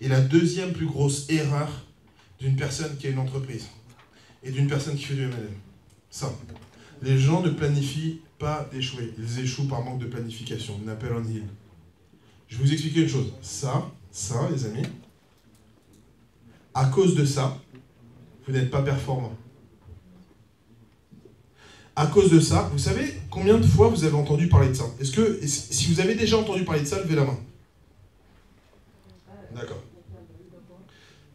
est la deuxième plus grosse erreur d'une personne qui a une entreprise et d'une personne qui fait du MLM. Ça. Les gens ne planifient pas d'échouer. Ils échouent par manque de planification. On appelle on hill. Je vais vous expliquer une chose. Ça, les amis, à cause de ça, vous n'êtes pas performant. À cause de ça, vous savez combien de fois vous avez entendu parler de ça? Est-ce que, si vous avez déjà entendu parler de ça, levez la main. D'accord.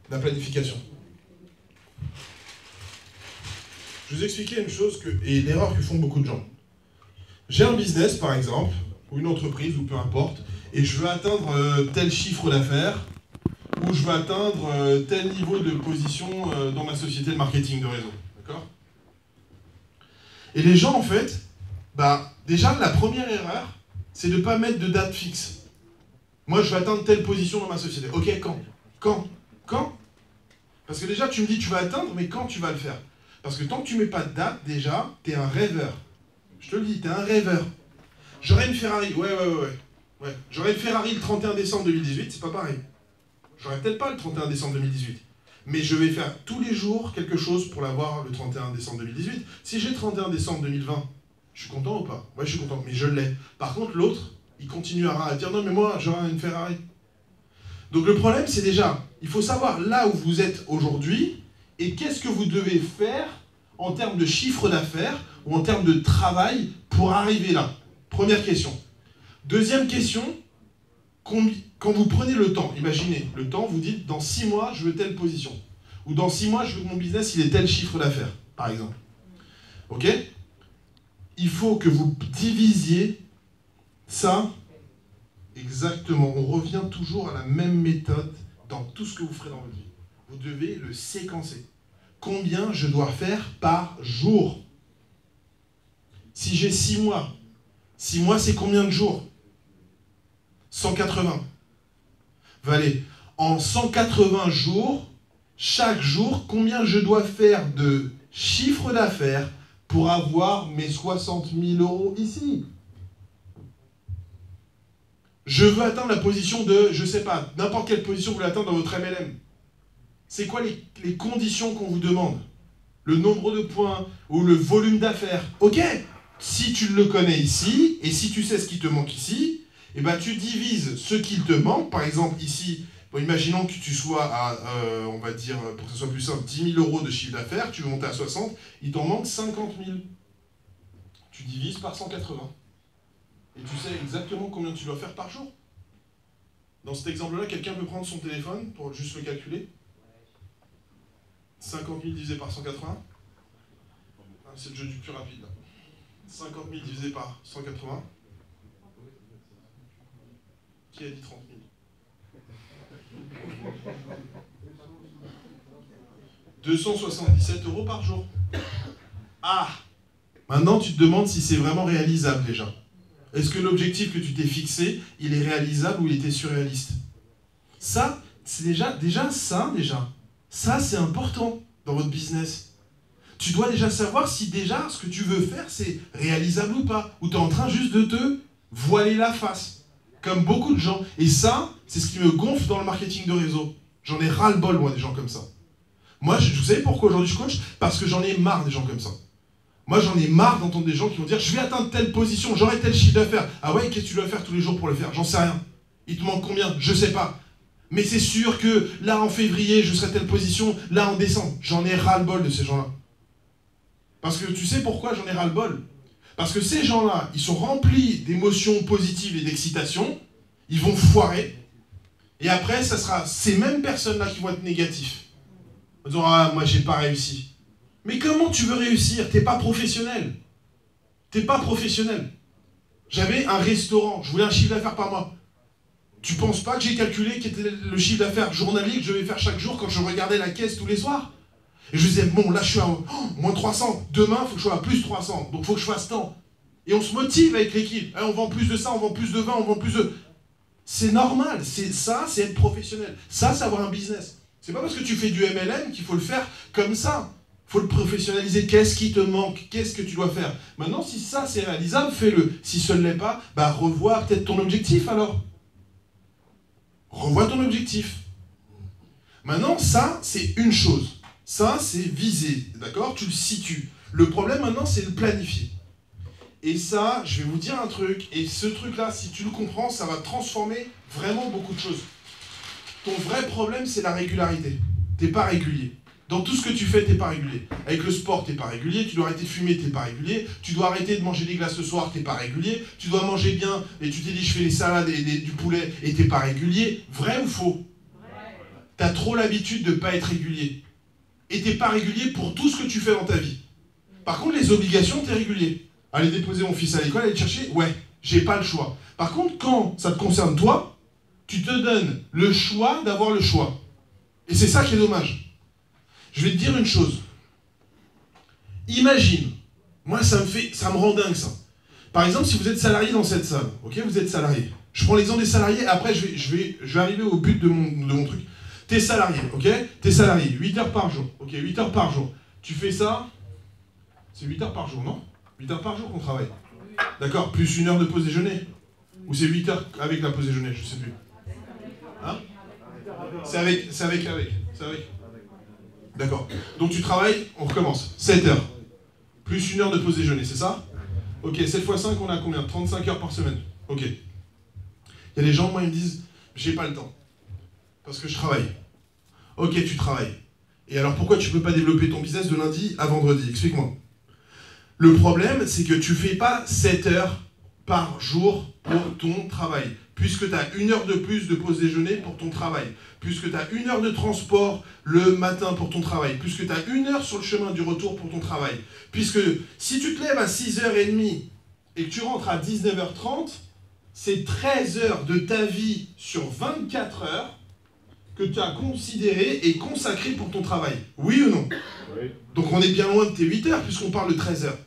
La planification. Je vais vous expliquer une chose, et l'erreur que font beaucoup de gens. J'ai un business, par exemple, ou une entreprise, ou peu importe, et je veux atteindre tel chiffre d'affaires, ou je veux atteindre tel niveau de position dans ma société de marketing de réseau. D'accord? Et les gens, en fait, déjà, la première erreur, c'est de ne pas mettre de date fixe. Moi, je veux atteindre telle position dans ma société. Ok, quand? Parce que déjà, tu me dis tu vas atteindre, mais quand tu vas le faire? Parce que tant que tu ne mets pas de date, déjà, tu es un rêveur. Je te le dis, tu es un rêveur. J'aurais une Ferrari, ouais. J'aurais une Ferrari le 31 décembre 2018, c'est pas pareil. J'aurais peut-être pas le 31 décembre 2018. Mais je vais faire tous les jours quelque chose pour l'avoir le 31 décembre 2018. Si j'ai le 31 décembre 2020, je suis content ou pas? Ouais, je suis content, mais je l'ai. Par contre, l'autre, il continuera à dire non, mais moi, j'aurai une Ferrari. Donc le problème, c'est déjà, il faut savoir là où vous êtes aujourd'hui et qu'est-ce que vous devez faire en termes de chiffre d'affaires ou en termes de travail pour arriver là. Première question. Deuxième question, quand vous prenez le temps, imaginez, le temps, vous dites dans 6 mois, je veux telle position. Ou dans 6 mois, je veux que mon business, il ait tel chiffre d'affaires, par exemple. Ok? Il faut que vous divisiez ça exactement. On revient toujours à la même méthode dans tout ce que vous ferez dans votre vie. Vous devez le séquencer. Combien je dois faire par jour? Si j'ai 6 mois, 6 mois, c'est combien de jours? 180. Allez, en 180 jours, chaque jour, combien je dois faire de chiffre d'affaires pour avoir mes 60 000 € ici? Je veux atteindre la position de, je sais pas, n'importe quelle position vous voulez atteindre dans votre MLM. C'est quoi les conditions qu'on vous demande? Le nombre de points ou le volume d'affaires? Ok, si tu le connais ici, et si tu sais ce qui te manque ici, eh ben tu divises ce qu'il te manque. Par exemple, ici, imaginons que tu sois à, on va dire, pour que ce soit plus simple, 10 000 € de chiffre d'affaires, tu veux monter à 60, il t'en manque 50 000. Tu divises par 180. Et tu sais exactement combien tu dois faire par jour. Dans cet exemple-là, quelqu'un peut prendre son téléphone pour juste le calculer. 50 000 divisé par 180. C'est le jeu du plus rapide. Là. 50 000 divisé par 180. Qui a dit 30 000? 277 € par jour. Ah! Maintenant, tu te demandes si c'est vraiment réalisable déjà. Est-ce que l'objectif que tu t'es fixé, il est réalisable ou il était surréaliste? Ça, c'est déjà ça, c'est important dans votre business. Tu dois déjà savoir si déjà ce que tu veux faire, c'est réalisable ou pas. Ou tu es en train juste de te voiler la face. Comme beaucoup de gens. Et ça, c'est ce qui me gonfle dans le marketing de réseau. J'en ai ras-le-bol, moi, des gens comme ça. Moi, vous savez pourquoi aujourd'hui je coach? Parce que j'en ai marre des gens comme ça. Moi, j'en ai marre d'entendre des gens qui vont dire « Je vais atteindre telle position, j'aurai tel chiffre d'affaires. » Ah ouais, qu'est-ce que tu dois faire tous les jours pour le faire? J'en sais rien. Il te manque combien? Je sais pas. Mais c'est sûr que là, en février, je serai telle position. Là, en décembre. J'en ai ras-le-bol de ces gens-là. Parce que tu sais pourquoi j'en ai ras-le-bol? Parce que ces gens-là, ils sont remplis d'émotions positives et d'excitation. Ils vont foirer. Et après, ça sera ces mêmes personnes-là qui vont être négatifs. En disant « Ah, moi, j'ai pas réussi. » Mais comment tu veux réussir? T'es pas professionnel. T'es pas professionnel. J'avais un restaurant, je voulais un chiffre d'affaires par mois. Tu penses pas que j'ai calculé quel était le chiffre d'affaires journalier que je devais faire chaque jour quand je regardais la caisse tous les soirs? Et je disais, bon, là je suis à moins 300. Demain, il faut que je sois à plus 300. Donc il faut que je fasse tant. Et on se motive avec l'équipe. On vend plus de ça, on vend plus de vin, on vend plus de... C'est normal. Ça, c'est être professionnel. Ça, c'est avoir un business. C'est pas parce que tu fais du MLM qu'il faut le faire comme ça. Il faut le professionnaliser. Qu'est-ce qui te manque? Qu'est-ce que tu dois faire? Maintenant, si ça, c'est réalisable, fais-le. Si ce ne l'est pas, revois peut-être ton objectif alors. Revois ton objectif. Maintenant, ça, c'est une chose. Ça, c'est visé, d'accord? Tu le situes. Le problème, maintenant, c'est le planifier. Et ça, je vais vous dire un truc, et ce truc-là, si tu le comprends, ça va transformer vraiment beaucoup de choses. Ton vrai problème, c'est la régularité. T'es pas régulier. Dans tout ce que tu fais, t'es pas régulier. Avec le sport, t'es pas régulier. Tu dois arrêter de fumer, t'es pas régulier. Tu dois arrêter de manger des glaces le soir, t'es pas régulier. Tu dois manger bien, et tu t'es dit, je fais les salades et du poulet, et t'es pas régulier. Vrai ou faux? T'as trop l'habitude de pas être régulier. Et t'es pas régulier pour tout ce que tu fais dans ta vie. Par contre, les obligations, t'es régulier. Aller déposer mon fils à l'école, aller le chercher, ouais, j'ai pas le choix. Par contre, quand ça te concerne toi, tu te donnes le choix d'avoir le choix. Et c'est ça qui est dommage. Je vais te dire une chose. Imagine, moi ça me rend dingue ça. Par exemple, si vous êtes salarié dans cette salle, ok, vous êtes salarié. Je prends l'exemple des salariés, après je vais arriver au but de mon truc. T'es salarié, ok? T'es salarié, 8 heures par jour, ok, 8 heures par jour. Tu fais ça, c'est 8 heures par jour, non? 8 heures par jour qu'on travaille. D'accord, plus 1 heure de pause déjeuner. Ou c'est 8 heures avec la pause déjeuner, je sais plus. Hein? C'est avec. D'accord. Donc tu travailles, on recommence. 7 heures. Plus 1 heure de pause déjeuner, c'est ça? Ok, 7 x 5, on a combien? 35 heures par semaine. Ok. Il y a des gens, moi, ils me disent, j'ai pas le temps. Parce que je travaille. Ok, tu travailles. Et alors pourquoi tu peux pas développer ton business de lundi à vendredi? Explique-moi. Le problème, c'est que tu fais pas 7 heures par jour pour ton travail. Puisque tu as 1 heure de plus de pause déjeuner pour ton travail. Puisque tu as 1 heure de transport le matin pour ton travail. Puisque tu as 1 heure sur le chemin du retour pour ton travail. Puisque si tu te lèves à 6h30 et que tu rentres à 19h30, c'est 13 heures de ta vie sur 24 heures que tu as considéré et consacré pour ton travail. Oui ou non? Oui. Donc on est bien loin de tes 8 heures puisqu'on parle de 13 heures.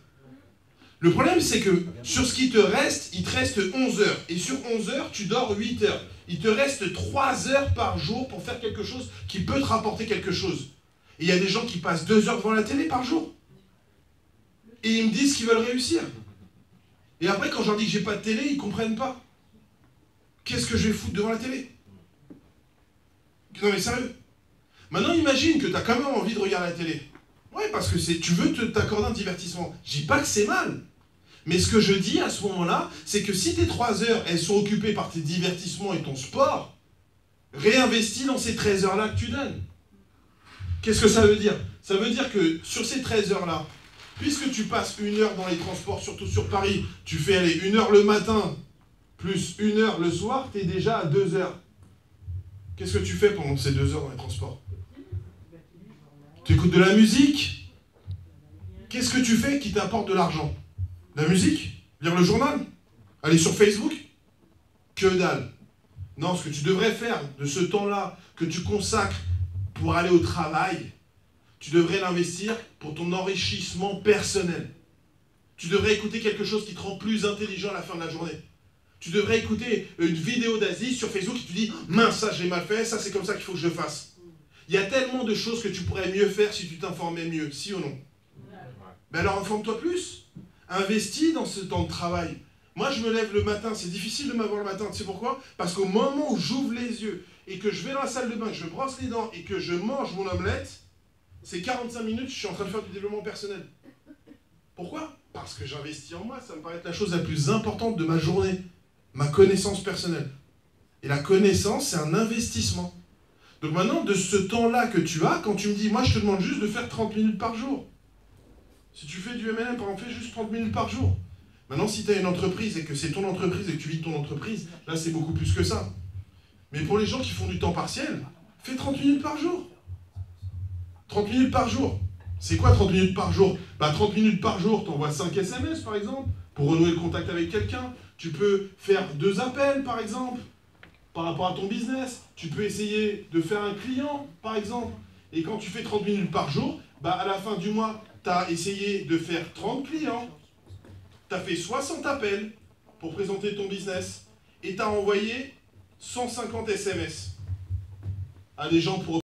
Le problème c'est que sur ce qui te reste, il te reste 11 heures. Et sur 11 heures, tu dors 8 heures. Il te reste 3 heures par jour pour faire quelque chose qui peut te rapporter quelque chose. Et il y a des gens qui passent 2 heures devant la télé par jour. Et ils me disent qu'ils veulent réussir. Et après quand je leur dis que j'ai pas de télé, ils comprennent pas. Qu'est-ce que je vais foutre devant la télé? Non mais sérieux. Maintenant imagine que tu as quand même envie de regarder la télé. Ouais, parce que tu veux t'accorder un divertissement. Je dis pas que c'est mal. Mais ce que je dis à ce moment-là, c'est que si tes 3 heures, elles sont occupées par tes divertissements et ton sport, réinvestis dans ces 13 heures-là que tu donnes. Qu'est-ce que ça veut dire? Ça veut dire que sur ces 13 heures-là, puisque tu passes 1 heure dans les transports, surtout sur Paris, tu fais aller 1 heure le matin, plus 1 heure le soir, tu es déjà à 2 heures. Qu'est-ce que tu fais pendant ces 2 heures dans les transports? Tu écoutes de la musique? Qu'est-ce que tu fais qui t'apporte de l'argent? La musique? Lire le journal? Aller sur Facebook? Que dalle. Non, ce que tu devrais faire de ce temps-là que tu consacres pour aller au travail, tu devrais l'investir pour ton enrichissement personnel. Tu devrais écouter quelque chose qui te rend plus intelligent à la fin de la journée. Tu devrais écouter une vidéo d'Aziz sur Facebook qui te dit « Mince, ça j'ai mal fait, ça c'est comme ça qu'il faut que je fasse ». Il y a tellement de choses que tu pourrais mieux faire si tu t'informais mieux, si ou non? Ben alors informe-toi plus. Investis dans ce temps de travail. Moi je me lève le matin, c'est difficile de m'avoir le matin, tu sais pourquoi? Parce qu'au moment où j'ouvre les yeux et que je vais dans la salle de bain, que je brosse les dents et que je mange mon omelette, c'est 45 minutes, je suis en train de faire du développement personnel. Pourquoi? Parce que j'investis en moi, ça me paraît être la chose la plus importante de ma journée. Ma connaissance personnelle. Et la connaissance, c'est un investissement. Donc maintenant, de ce temps-là que tu as, quand tu me dis, moi je te demande juste de faire 30 minutes par jour. Si tu fais du MLM, par exemple, fais juste 30 minutes par jour. Maintenant, si tu as une entreprise et que c'est ton entreprise et que tu vis de ton entreprise, là c'est beaucoup plus que ça. Mais pour les gens qui font du temps partiel, fais 30 minutes par jour. 30 minutes par jour. C'est quoi 30 minutes par jour? Bah 30 minutes par jour, tu envoies 5 SMS par exemple, pour renouer le contact avec quelqu'un. Tu peux faire 2 appels par exemple, par rapport à ton business. Tu peux essayer de faire un client par exemple. Et quand tu fais 30 minutes par jour, bah à la fin du mois, tu as essayé de faire 30 clients. Tu as fait 60 appels pour présenter ton business. Et tu as envoyé 150 SMS à des gens pour